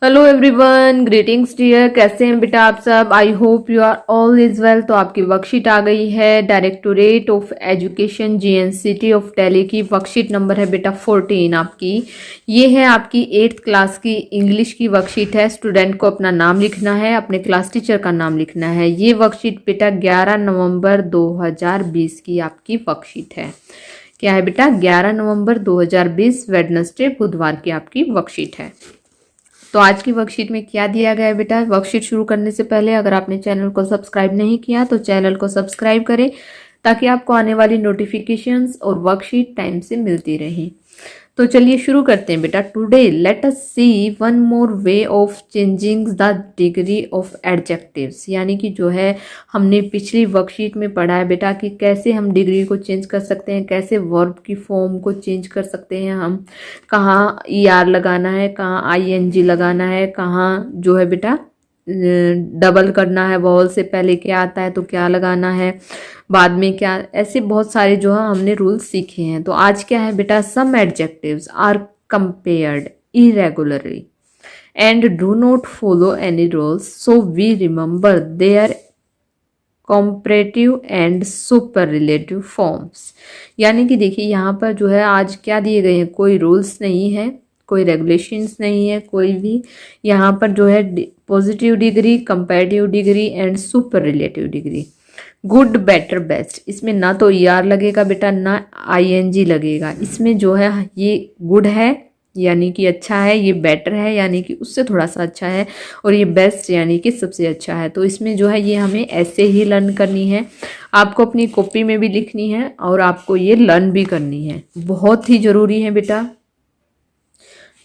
Hello everyone, greetings dear. कैसे हैं बेटा आप सब? I hope you are all is well. तो आपकी वर्कशीट आ गई है। Directorate of education GNCT of Delhi की वर्कशीट नंबर है बेटा 14 आपकी। ये है आपकी 8th क्लास की इंग्लिश की वर्कशीट है। स्टूडेंट को अपना नाम लिखना है, अपने क्लास टीचर का नाम लिखना है। ये वर्कशीट बेटा 11 नवंबर 2020 की आपकी वर्कशीट है। क्या है बेटा? 11 नवंबर 2020 वेडनेसडे बुधवार की आपकी वर्कशीट है। तो आज की वर्कशीट में क्या दिया गया है बेटा? वर्कशीट शुरू करने से पहले अगर आपने चैनल को सब्सक्राइब नहीं किया तो चैनल को सब्सक्राइब करें ताकि आपको आने वाली नोटिफिकेशंस और वर्कशीट टाइम से मिलती रहें। तो चलिए शुरू करते हैं बेटा। Today let us see one more way of changing the degree of adjectives. यानी कि जो है हमने पिछली वर्कशीट में पढ़ा है बेटा कि कैसे हम डिग्री को चेंज कर सकते हैं, कैसे वर्ब की फॉर्म को चेंज कर सकते हैं, हम कहाँ ER लगाना है, कहाँ ING लगाना है, कहाँ जो है बेटा डबल करना है, वॉवल से पहले क्या आता है तो क्या लगाना है, बाद में क्या, ऐसे बहुत सारे जो है हमने रूल्स सीखे हैं। तो आज क्या है बेटा? Some adjectives are compared irregularly and do not follow any rules, so we remember their comparative and superlative forms. यानी कि देखिए यहाँ पर जो है आज क्या दिए गए हैं, कोई रूल्स नहीं है, कोई रेगुलेशंस नहीं है, कोई भी यहाँ पर जो है positive degree, comparative degree and super relative degree. Good, better, best, इसमें ना तो ER लगेगा बेटा ना ING लगेगा। इसमें जो है ये गुड है यानी कि अच्छा है, ये बेटर है यानी कि उससे थोड़ा सा अच्छा है, और ये बेस्ट यानी कि सबसे अच्छा है। तो इसमें जो है ये हमें ऐसे ही लर्न करनी है। आपको अपनी कॉपी में भी लिखनी है और आपको ये लर्न भी करनी है, बहुत ही ज़रूरी है बेटा।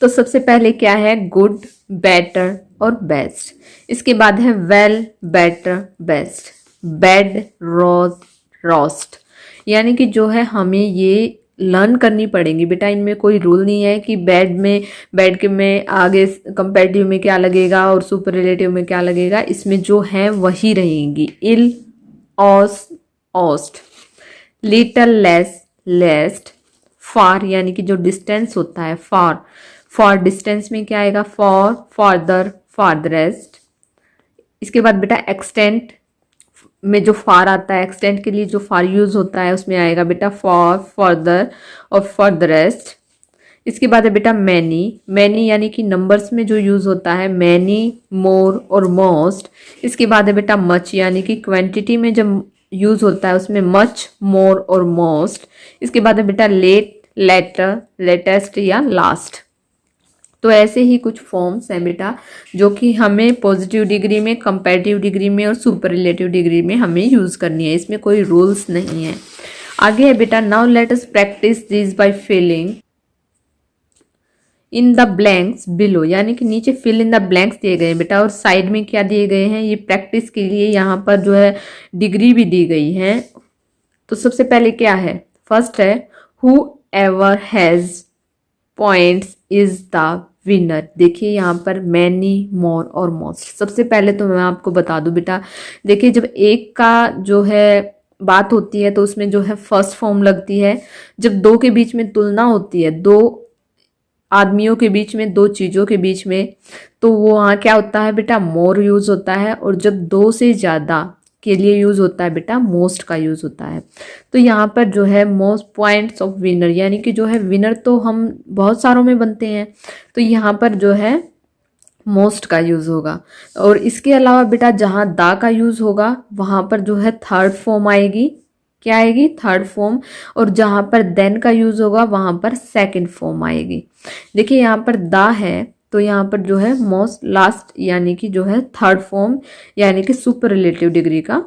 तो सबसे पहले क्या है? गुड, बेटर और बेस्ट। इसके बाद है well, better, best, bed, roast. यानी कि जो है हमें ये लर्न करनी पड़ेंगी बेटा। इनमें कोई रूल नहीं है कि बेड के में आगे कंपैरेटिव में क्या लगेगा और सुपर रिलेटिव में क्या लगेगा। इसमें जो है वही रहेंगी। इल, ऑस, ऑस्ट, लिटल, लेस, लेस्ट, फार यानी कि जो डिस्टेंस होता है फार, फॉर डिस्टेंस में क्या आएगा? Far, farther, farthest. इसके बाद बेटा एक्सटेंट में जो फार आता है, एक्सटेंट के लिए जो फार यूज होता है उसमें आएगा बेटा फॉर, फर्दर और फर्दरेस्ट। इसके बाद है बेटा मैनी, मैनी यानी कि नंबर्स में जो यूज होता है, मैनी, मोर और मोस्ट। इसके बाद है बेटा मच यानी कि क्वांटिटी में जब यूज होता है उसमें मच, मोर और मोस्ट। इसके बाद है बेटा लेट, लेटर, लेटेस्ट या लास्ट। तो ऐसे ही कुछ फॉर्म्स हैं बेटा जो कि हमें पॉजिटिव डिग्री में, कंपैरेटिव डिग्री में और सुपर रिलेटिव डिग्री में हमें यूज करनी है। इसमें कोई रूल्स नहीं है। आगे है बेटा now let us practise this by filling in the blanks below. यानी कि नीचे फिल इन द ब्लैंक्स दिए गए हैं बेटा और साइड में क्या दिए गए हैं, ये प्रैक्टिस के लिए यहाँ पर जो है डिग्री भी दी गई है। तो सबसे पहले क्या है? फर्स्ट है who ever has points is the winner. देखिए यहाँ पर मैनी, मोर और मोस्ट। सबसे पहले तो मैं आपको बता दूं बेटा, देखिए जब एक का जो है बात होती है तो उसमें जो है फर्स्ट फॉर्म लगती है। जब दो के बीच में तुलना होती है, दो आदमियों के बीच में, दो चीज़ों के बीच में, तो वो वहाँ क्या होता है बेटा? मोर यूज होता है। और जब दो से ज़्यादा के लिए यूज होता है बेटा मोस्ट का यूज होता है। तो यहाँ पर जो है मोस्ट पॉइंट्स ऑफ विनर यानी कि जो है विनर तो हम बहुत सारों में बनते हैं, तो यहाँ पर जो है मोस्ट का यूज होगा। और इसके अलावा बेटा जहाँ दा का यूज होगा वहाँ पर जो है थर्ड फॉर्म आएगी। क्या आएगी? Third form. और जहाँ पर देन का यूज होगा वहाँ पर सेकंड फॉर्म आएगी। देखिए यहाँ पर दा है तो यहाँ पर जो है मोस्ट लास्ट यानी कि जो है थर्ड फॉर्म यानी कि सुपर रिलेटिव डिग्री का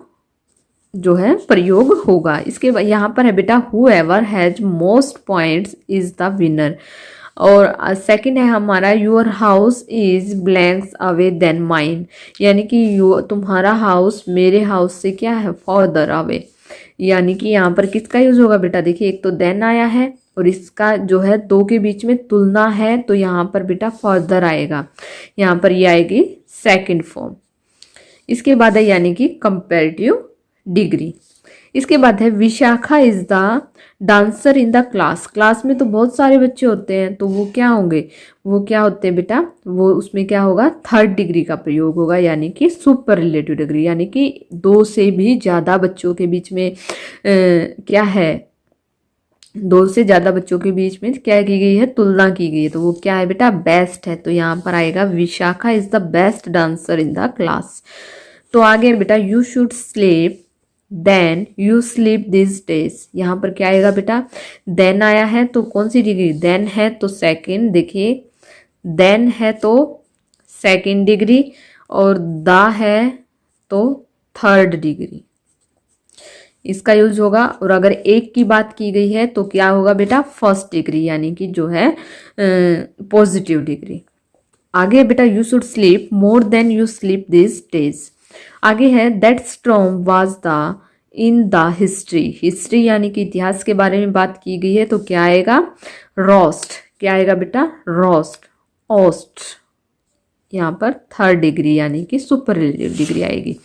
जो है प्रयोग होगा। इसके बाद यहाँ पर है बेटा whoever has most points is the winner. और सेकंड है हमारा your house is blanks away then mine. यानी कि तुम्हारा हाउस मेरे हाउस से क्या है? Further away. यानी कि यहाँ पर किसका यूज होगा बेटा? देखिए एक तो देन आया है और इसका जो है दो के बीच में तुलना है तो यहाँ पर बेटा फर्दर आएगा। यहाँ पर ये आएगी सेकंड फॉर्म। इसके बाद है यानी कि कंपैरेटिव डिग्री। इसके बाद है Vishakha is the dancer in the class. Class में तो बहुत सारे बच्चे होते हैं, तो वो क्या होंगे, वो क्या होते हैं बेटा, वो उसमें क्या होगा, थर्ड डिग्री का प्रयोग होगा, यानी कि सुपरलेटिव डिग्री, यानी कि दो से भी ज्यादा बच्चों के बीच में क्या है, दो से ज्यादा बच्चों के बीच में क्या की गई है, तुलना की गई है, तो वो क्या है बेटा, बेस्ट है। तो यहाँ पर आएगा Vishakha is the best dancer in the class. तो आगे बेटा you should sleep than you sleep this days. यहाँ पर क्या आएगा बेटा, देन आया है तो कौन सी डिग्री, देन है तो सेकंड, देखिए देन है तो सेकंड डिग्री और द है तो थर्ड डिग्री, इसका यूज होगा। और अगर एक की बात की गई है तो क्या होगा बेटा, फर्स्ट डिग्री, यानी कि जो है पॉजिटिव डिग्री। आगे बेटा you should sleep more than you sleep this days. आगे है that storm was the in the history. History यानी कि इतिहास के बारे में बात की गई है, तो क्या आएगा, रोस्ट। क्या आएगा बेटा, रोस्ट, ओस्ट, यहाँ पर थर्ड डिग्री यानी कि सुपरलेटिव डिग्री आएगी।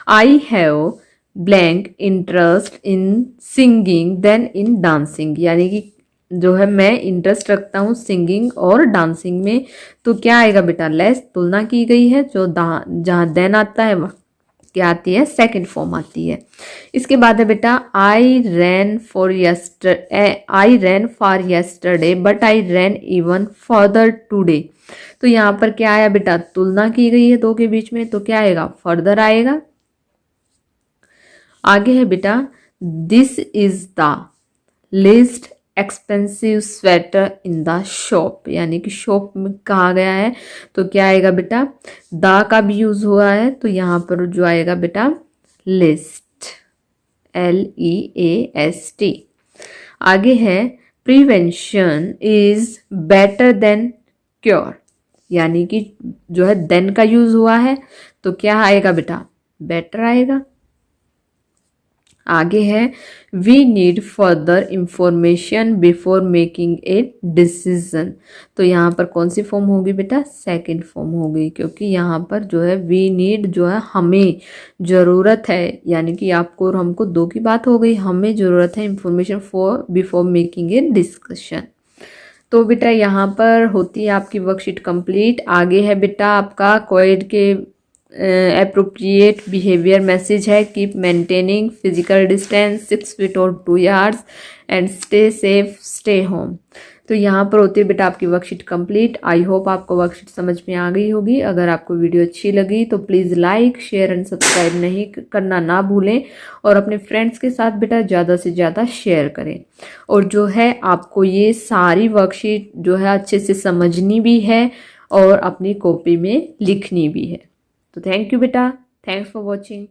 I have blank interest in singing than in dancing, यानी कि जो है मैं इंटरेस्ट रखता हूँ सिंगिंग और डांसिंग में, तो क्या आएगा बेटा, लेस, तुलना की गई है, जो जहाँ देन आता है वह क्या आती है, सेकंड फॉर्म आती है। इसके बाद है बेटा I ran far yesterday but I ran even further today. तो यहाँ पर क्या आया बेटा, तुलना की गई है दो के बीच में, तो क्या आएगा, फर्दर आएगा। आगे है बेटा this is the list expensive sweater in the shop, यानी कि शॉप में कहा गया है, तो क्या आएगा बेटा, द का भी यूज हुआ है, तो यहाँ पर जो आएगा बेटा लिस्ट, LEAST। आगे है prevention is better than cure, यानी कि जो है देन का यूज हुआ है, तो क्या आएगा बेटा, बेटर आएगा। आगे है we need further information before making a decision. तो यहाँ पर कौन सी फॉर्म होगी बेटा, सेकंड फॉर्म होगी, क्योंकि यहाँ पर जो है वी नीड जो है हमें ज़रूरत है, यानी कि आपको और हमको दो की बात हो गई, हमें ज़रूरत है information for before making A discussion. तो बेटा यहाँ पर होती है आपकी वर्कशीट कंप्लीट। आगे है बेटा आपका कोविड के appropriate behavior मैसेज है, keep maintaining physical distance 6 feet और 2 yards and stay safe stay home. तो यहाँ पर होती है बेटा आपकी वर्कशीट कंप्लीट। आई होप आपको वर्कशीट समझ में आ गई होगी। अगर आपको वीडियो अच्छी लगी तो please like share and subscribe नहीं करना ना भूलें, और अपने फ्रेंड्स के साथ बेटा ज़्यादा से ज़्यादा शेयर करें। और जो है आपको ये सारी वर्कशीट जो है अच्छे से समझनी भी है और अपनी कॉपी में लिखनी भी है। तो थैंक यू बेटा, थैंक्स फॉर वॉचिंग।